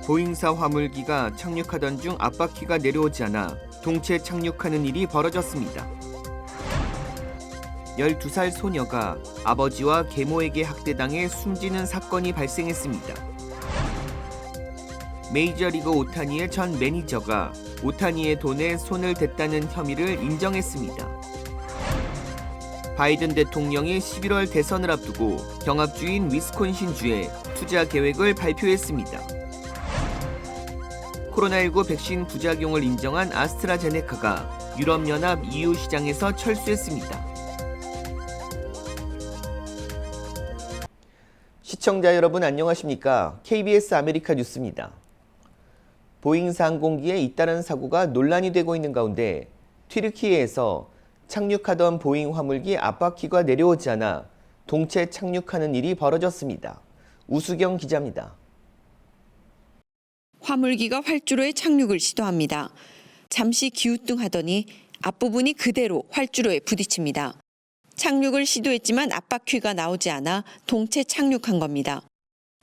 보잉사 화물기가 착륙하던 중 앞바퀴가 내려오지 않아 동체 착륙하는 일이 벌어졌습니다. 12살 소녀가 아버지와 계모에게 학대당해 숨지는 사건이 발생했습니다. 메이저리그 오타니의 전 매니저가 오타니의 돈에 손을 댔다는 혐의를 인정했습니다. 바이든 대통령이 11월 대선을 앞두고 경합주인 위스콘신주에 투자 계획을 발표했습니다. 코로나19 백신 부작용을 인정한 아스트라제네카가 유럽연합 EU 시장에서 철수했습니다. 시청자 여러분 안녕하십니까? KBS 아메리카 뉴스입니다. 보잉사 항공기에 잇따른 사고가 논란이 되고 있는 가운데 튀르키예에서 착륙하던 보잉 화물기 앞바퀴가 내려오지 않아 동체 착륙하는 일이 벌어졌습니다. 우수경 기자입니다. 화물기가 활주로에 착륙을 시도합니다. 잠시 기우뚱하더니 앞부분이 그대로 활주로에 부딪힙니다. 착륙을 시도했지만 앞바퀴가 나오지 않아 동체 착륙한 겁니다.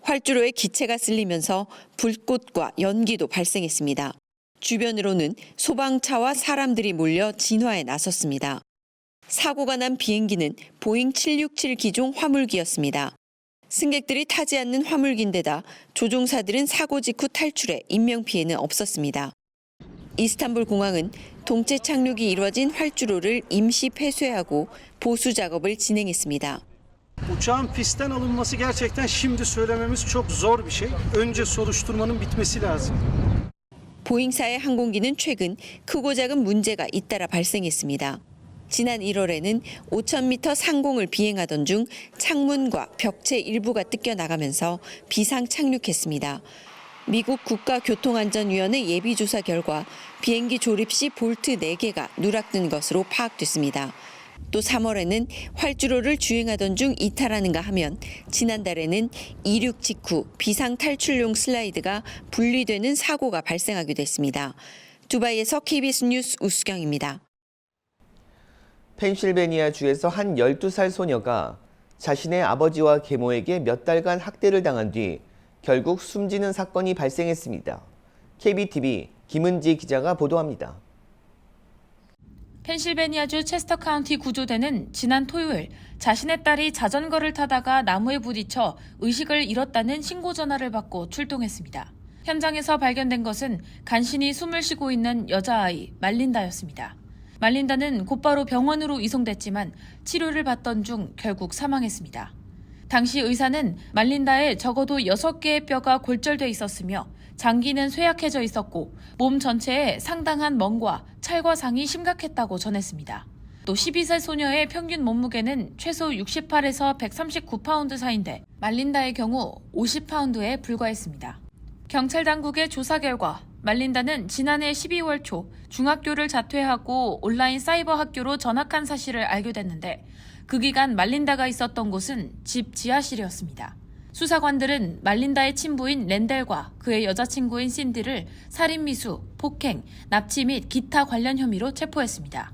활주로에 기체가 쓸리면서 불꽃과 연기도 발생했습니다. 주변으로는 소방차와 사람들이 몰려 진화에 나섰습니다. 사고가 난 비행기는 보잉 767 기종 화물기였습니다. 승객들이 타지 않는 화물기인데다 조종사들은 사고 직후 탈출해 인명피해는 없었습니다. 이스탄불 공항은 동체 착륙이 이루어진 활주로를 임시 폐쇄하고 보수 작업을 진행했습니다. Uçağın pistten alınması gerçekten şimdi söylememiz çok zor bir şey. Önce soruşturmanın bitmesi lazım. 보잉사의 항공기는 최근 크고 작은 문제가 잇따라 발생했습니다. 지난 1월에는 5,000m 상공을 비행하던 중 창문과 벽체 일부가 뜯겨 나가면서 비상 착륙했습니다. 미국 국가교통안전위원회 예비조사 결과 비행기 조립 시 볼트 4개가 누락된 것으로 파악됐습니다. 또 3월에는 활주로를 주행하던 중 이탈하는가 하면 지난달에는 이륙 직후 비상 탈출용 슬라이드가 분리되는 사고가 발생하기도 했습니다. 두바이에서 KBS 뉴스 우수경입니다. 펜실베니아주에서 한 12살 소녀가 자신의 아버지와 계모에게 몇 달간 학대를 당한 뒤 결국 숨지는 사건이 발생했습니다. KBTV 김은지 기자가 보도합니다. 펜실베니아주 체스터 카운티 구조대는 지난 토요일 자신의 딸이 자전거를 타다가 나무에 부딪혀 의식을 잃었다는 신고 전화를 받고 출동했습니다. 현장에서 발견된 것은 간신히 숨을 쉬고 있는 여자아이 말린다였습니다. 말린다는 곧바로 병원으로 이송됐지만 치료를 받던 중 결국 사망했습니다. 당시 의사는 말린다의 적어도 6개의 뼈가 골절돼 있었으며 장기는 쇠약해져 있었고 몸 전체에 상당한 멍과 찰과상이 심각했다고 전했습니다. 또 12세 소녀의 평균 몸무게는 최소 68에서 139파운드 사이인데 말린다의 경우 50파운드에 불과했습니다. 경찰 당국의 조사 결과 말린다는 지난해 12월 초 중학교를 자퇴하고 온라인 사이버 학교로 전학한 사실을 알게 됐는데 그 기간 말린다가 있었던 곳은 집 지하실이었습니다. 수사관들은 말린다의 친부인 랜델과 그의 여자친구인 신디를 살인미수, 폭행, 납치 및 기타 관련 혐의로 체포했습니다.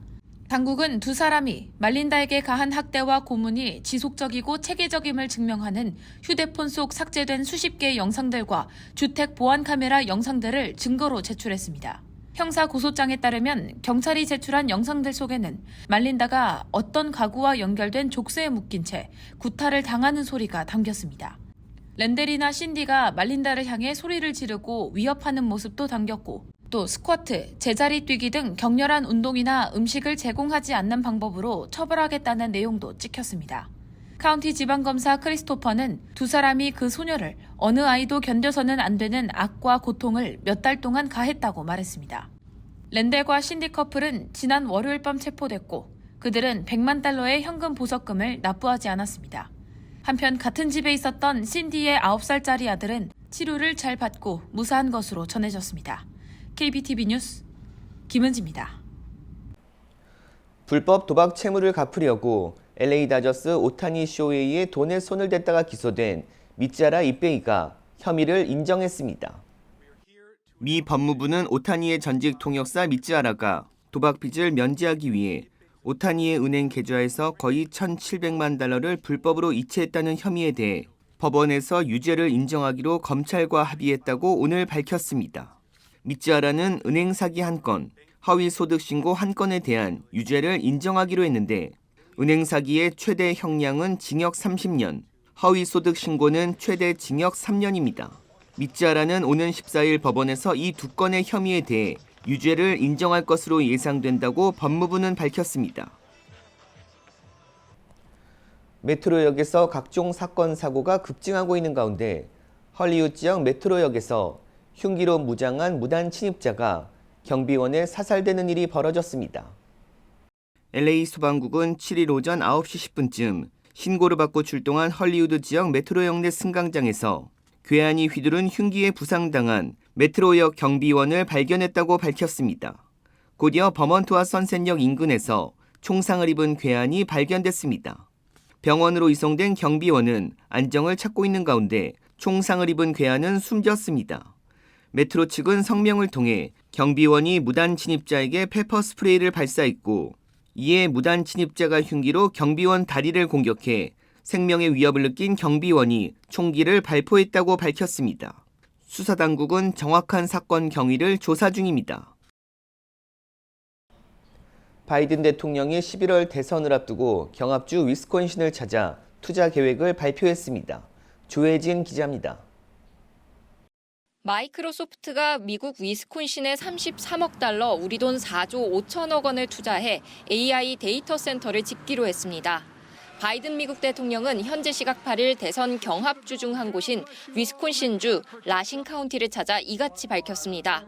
당국은 두 사람이 말린다에게 가한 학대와 고문이 지속적이고 체계적임을 증명하는 휴대폰 속 삭제된 수십 개의 영상들과 주택 보안 카메라 영상들을 증거로 제출했습니다. 형사 고소장에 따르면 경찰이 제출한 영상들 속에는 말린다가 어떤 가구와 연결된 족쇄에 묶인 채 구타를 당하는 소리가 담겼습니다. 랜델이나 신디가 말린다를 향해 소리를 지르고 위협하는 모습도 담겼고 또 스쿼트, 제자리 뛰기 등 격렬한 운동이나 음식을 제공하지 않는 방법으로 처벌하겠다는 내용도 찍혔습니다. 카운티 지방검사 크리스토퍼는 두 사람이 그 소녀를 어느 아이도 견뎌서는 안 되는 악과 고통을 몇 달 동안 가했다고 말했습니다. 랜델과 신디 커플은 지난 월요일 밤 체포됐고 그들은 100만 달러의 현금 보석금을 납부하지 않았습니다. 한편 같은 집에 있었던 신디의 9살짜리 아들은 치료를 잘 받고 무사한 것으로 전해졌습니다. KBTV 뉴스 김은지입니다. 불법 도박 채무를 갚으려고 LA 다저스 오타니 쇼헤이의 돈에 손을 댔다가 기소된 미짜라 이베이가 혐의를 인정했습니다. 미 법무부는 오타니의 전직 통역사 미짜라가 도박 빚을 면제하기 위해 오타니의 은행 계좌에서 거의 1,700만 달러를 불법으로 이체했다는 혐의에 대해 법원에서 유죄를 인정하기로 검찰과 합의했다고 오늘 밝혔습니다. 미쯔하라는 은행 사기 1건, 허위 소득 신고 1건에 대한 유죄를 인정하기로 했는데 은행 사기의 최대 형량은 징역 30년, 허위 소득 신고는 최대 징역 3년입니다. 미쯔하라는 오는 14일 법원에서 이 2건의 혐의에 대해 유죄를 인정할 것으로 예상된다고 법무부는 밝혔습니다. 메트로역에서 각종 사건, 사고가 급증하고 있는 가운데 헐리우드 지역 메트로역에서 흉기로 무장한 무단 침입자가 경비원에 사살되는 일이 벌어졌습니다. LA 소방국은 7일 오전 9시 10분쯤 신고를 받고 출동한 헐리우드 지역 메트로역 내 승강장에서 괴한이 휘두른 흉기에 부상당한 메트로역 경비원을 발견했다고 밝혔습니다. 곧이어 버먼트와 선셋역 인근에서 총상을 입은 괴한이 발견됐습니다. 병원으로 이송된 경비원은 안정을 찾고 있는 가운데 총상을 입은 괴한은 숨졌습니다. 메트로 측은 성명을 통해 경비원이 무단 침입자에게 페퍼 스프레이를 발사했고 이에 무단 침입자가 흉기로 경비원 다리를 공격해 생명의 위협을 느낀 경비원이 총기를 발포했다고 밝혔습니다. 수사당국은 정확한 사건 경위를 조사 중입니다. 바이든 대통령이 11월 대선을 앞두고 경합주 위스콘신을 찾아 투자 계획을 발표했습니다. 조혜진 기자입니다. 마이크로소프트가 미국 위스콘신에 33억 달러, 우리 돈 4조 5천억 원을 투자해 AI 데이터 센터를 짓기로 했습니다. 바이든 미국 대통령은 현지 시각 8일 대선 경합주 중 한 곳인 위스콘신주 라신 카운티를 찾아 이같이 밝혔습니다.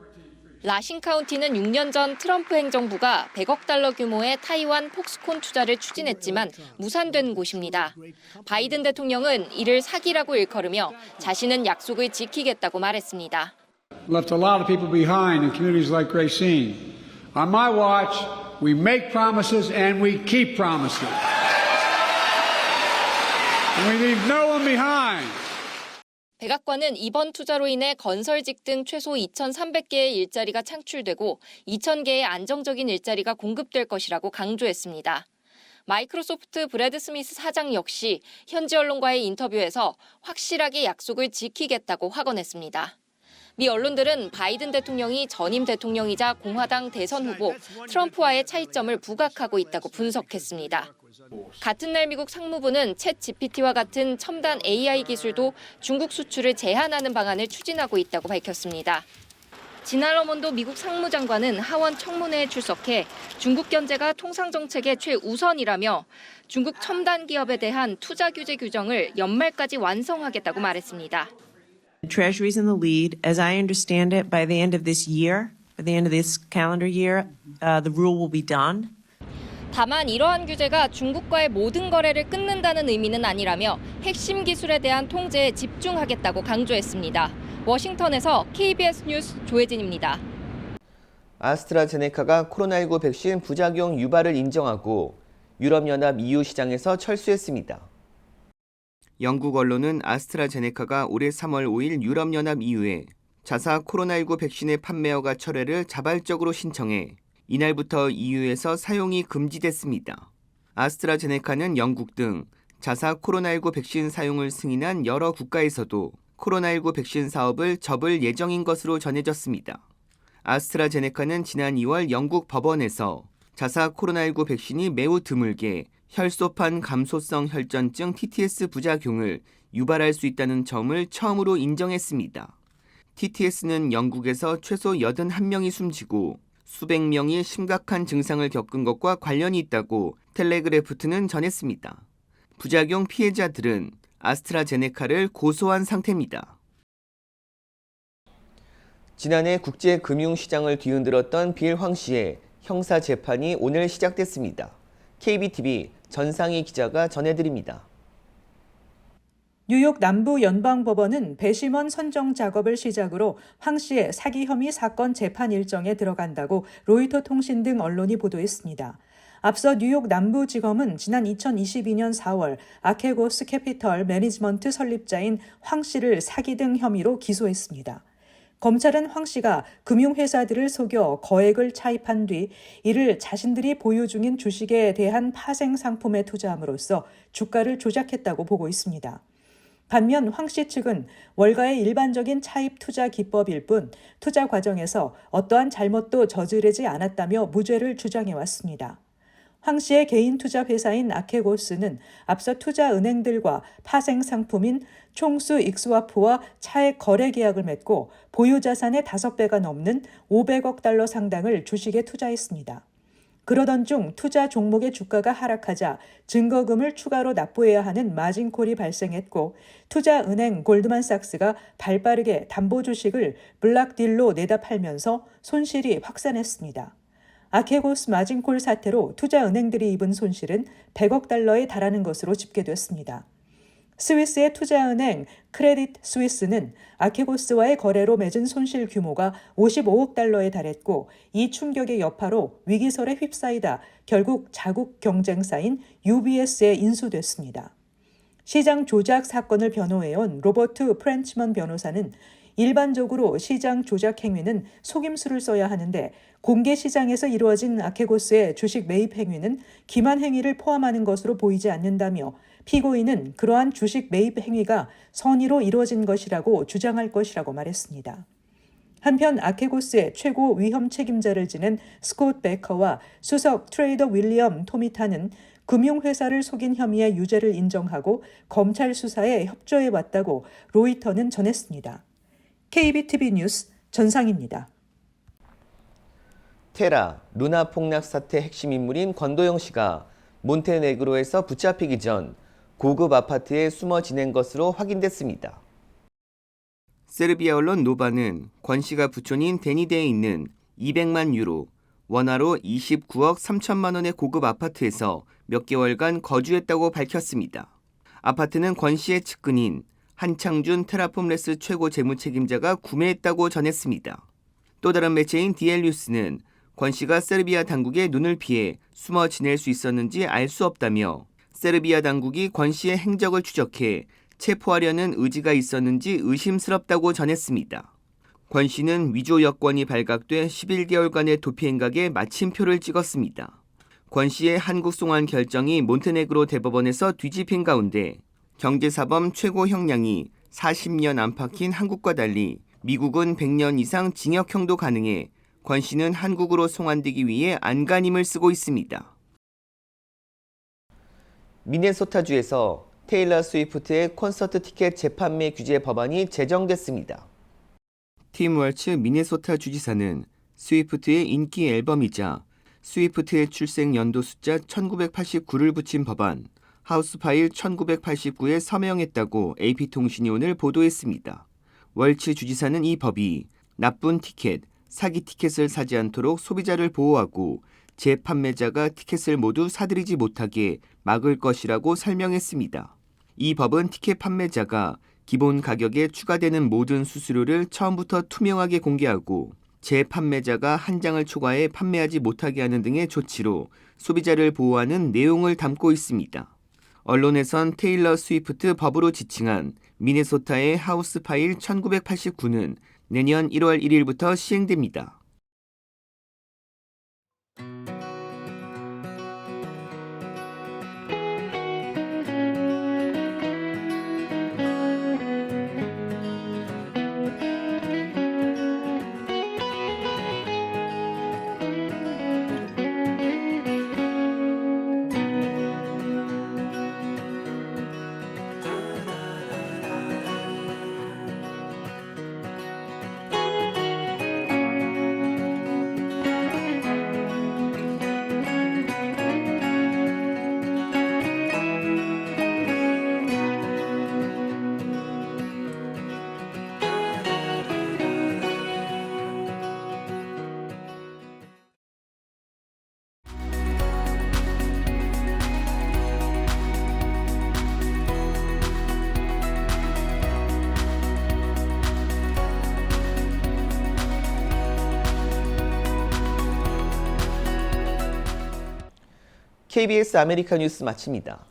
라신 카운티는 6년 전 트럼프 행정부가 100억 달러 규모의 타이완 폭스콘 투자를 추진했지만 무산된 곳입니다. 바이든 대통령은 이를 사기라고 일컬으며 자신은 약속을 지키겠다고 말했습니다. Left a lot of people behind in communities like Racine. On my watch, we make promises and we keep promises. And we leave no one behind. 백악관은 이번 투자로 인해 건설직 등 최소 2,300개의 일자리가 창출되고 2,000개의 안정적인 일자리가 공급될 것이라고 강조했습니다. 마이크로소프트 브래드 스미스 사장 역시 현지 언론과의 인터뷰에서 확실하게 약속을 지키겠다고 확언했습니다. 미 언론들은 바이든 대통령이 전임 대통령이자 공화당 대선 후보 트럼프와의 차이점을 부각하고 있다고 분석했습니다. 같은 날 미국 상무부는 챗 GPT와 같은 첨단 AI 기술도 중국 수출을 제한하는 방안을 추진하고 있다고 밝혔습니다. 지난 러몬도 미국 상무장관은 하원 청문회에 출석해 중국 견제가 통상정책의 최우선이라며 중국 첨단 기업에 대한 투자 규제 규정을 연말까지 완성하겠다고 말했습니다. Treasury is in the lead. As I understand it, by the end of this year, by the end of this calendar year, the rule will be done. 다만 이러한 규제가 중국과의 모든 거래를 끊는다는 의미는 아니라며 핵심 기술에 대한 통제에 집중하겠다고 강조했습니다. 워싱턴에서 KBS 뉴스 조혜진입니다. 아스트라제네카가 코로나19 백신 부작용 유발을 인정하고 유럽연합 EU 시장에서 철수했습니다. 영국 언론은 아스트라제네카가 올해 3월 5일 유럽연합 EU에 자사 코로나19 백신의 판매 허가 철회를 자발적으로 신청해 이날부터 EU에서 사용이 금지됐습니다. 아스트라제네카는 영국 등 자사 코로나19 백신 사용을 승인한 여러 국가에서도 코로나19 백신 사업을 접을 예정인 것으로 전해졌습니다. 아스트라제네카는 지난 2월 영국 법원에서 자사 코로나19 백신이 매우 드물게 혈소판 감소성 혈전증 TTS 부작용을 유발할 수 있다는 점을 처음으로 인정했습니다. TTS는 영국에서 최소 81명이 숨지고 수백 명이 심각한 증상을 겪은 것과 관련이 있다고 텔레그래프트는 전했습니다. 부작용 피해자들은 아스트라제네카를 고소한 상태입니다. 지난해 국제금융시장을 뒤흔들었던 빌 황 씨의 형사 재판이 오늘 시작됐습니다. KBTV 전상희 기자가 전해드립니다. 뉴욕 남부연방법원은 배심원 선정 작업을 시작으로 황 씨의 사기 혐의 사건 재판 일정에 들어간다고 로이터 통신 등 언론이 보도했습니다. 앞서 뉴욕 남부지검은 지난 2022년 4월 아케고스 캐피털 매니지먼트 설립자인 황 씨를 사기 등 혐의로 기소했습니다. 검찰은 황 씨가 금융회사들을 속여 거액을 차입한 뒤 이를 자신들이 보유 중인 주식에 대한 파생 상품에 투자함으로써 주가를 조작했다고 보고 있습니다. 반면 황 씨 측은 월가의 일반적인 차입 투자 기법일 뿐 투자 과정에서 어떠한 잘못도 저지르지 않았다며 무죄를 주장해왔습니다. 황 씨의 개인 투자 회사인 아케고스는 앞서 투자 은행들과 파생 상품인 총수 익스와프와 차액 거래 계약을 맺고 보유 자산의 5배가 넘는 500억 달러 상당을 주식에 투자했습니다. 그러던 중 투자 종목의 주가가 하락하자 증거금을 추가로 납부해야 하는 마진콜이 발생했고 투자은행 골드만삭스가 발빠르게 담보 주식을 블락딜로 내다 팔면서 손실이 확산했습니다. 아케고스 마진콜 사태로 투자은행들이 입은 손실은 100억 달러에 달하는 것으로 집계됐습니다. 스위스의 투자은행 크레딧 스위스는 아케고스와의 거래로 맺은 손실 규모가 55억 달러에 달했고 이 충격의 여파로 위기설에 휩싸이다 결국 자국 경쟁사인 UBS에 인수됐습니다. 시장 조작 사건을 변호해온 로버트 프렌치먼 변호사는 일반적으로 시장 조작 행위는 속임수를 써야 하는데 공개 시장에서 이루어진 아케고스의 주식 매입 행위는 기만 행위를 포함하는 것으로 보이지 않는다며 피고인은 그러한 주식 매입 행위가 선의로 이루어진 것이라고 주장할 것이라고 말했습니다. 한편 아케고스의 최고 위험 책임자를 지낸 스콧 베커와 수석 트레이더 윌리엄 토미타는 금융회사를 속인 혐의의 유죄를 인정하고 검찰 수사에 협조해왔다고 로이터는 전했습니다. KBTV 뉴스 전상입니다. 테라, 루나 폭락 사태 핵심 인물인 권도영 씨가 몬테네그로에서 붙잡히기 전 고급 아파트에 숨어 지낸 것으로 확인됐습니다. 세르비아 언론 노바는 권 씨가 부촌인 데니데에 있는 200만 유로, 원화로 29억 3천만 원의 고급 아파트에서 몇 개월간 거주했다고 밝혔습니다. 아파트는 권 씨의 측근인 한창준 테라폼레스 최고 재무 책임자가 구매했다고 전했습니다. 또 다른 매체인 디엘뉴스는 권 씨가 세르비아 당국의 눈을 피해 숨어 지낼 수 있었는지 알 수 없다며 세르비아 당국이 권 씨의 행적을 추적해 체포하려는 의지가 있었는지 의심스럽다고 전했습니다. 권 씨는 위조 여권이 발각돼 11개월간의 도피 행각에 마침표를 찍었습니다. 권 씨의 한국 송환 결정이 몬테네그로 대법원에서 뒤집힌 가운데 경제사범 최고 형량이 40년 안팎인 한국과 달리 미국은 100년 이상 징역형도 가능해 권 씨는 한국으로 송환되기 위해 안간힘을 쓰고 있습니다. 미네소타주에서 테일러 스위프트의 콘서트 티켓 재판매 규제 법안이 제정됐습니다. 팀 월츠 미네소타 주지사는 스위프트의 인기 앨범이자 스위프트의 출생 연도 숫자 1989를 붙인 법안 하우스 파일 1989에 서명했다고 AP통신이 오늘 보도했습니다. 월츠 주지사는 이 법이 나쁜 티켓, 사기 티켓을 사지 않도록 소비자를 보호하고 재판매자가 티켓을 모두 사들이지 못하게 막을 것이라고 설명했습니다. 이 법은 티켓 판매자가 기본 가격에 추가되는 모든 수수료를 처음부터 투명하게 공개하고 재판매자가 한 장을 초과해 판매하지 못하게 하는 등의 조치로 소비자를 보호하는 내용을 담고 있습니다. 언론에선 테일러 스위프트 법으로 지칭한 미네소타의 하우스 파일 1989는 내년 1월 1일부터 시행됩니다. KBS 아메리카 뉴스 마칩니다.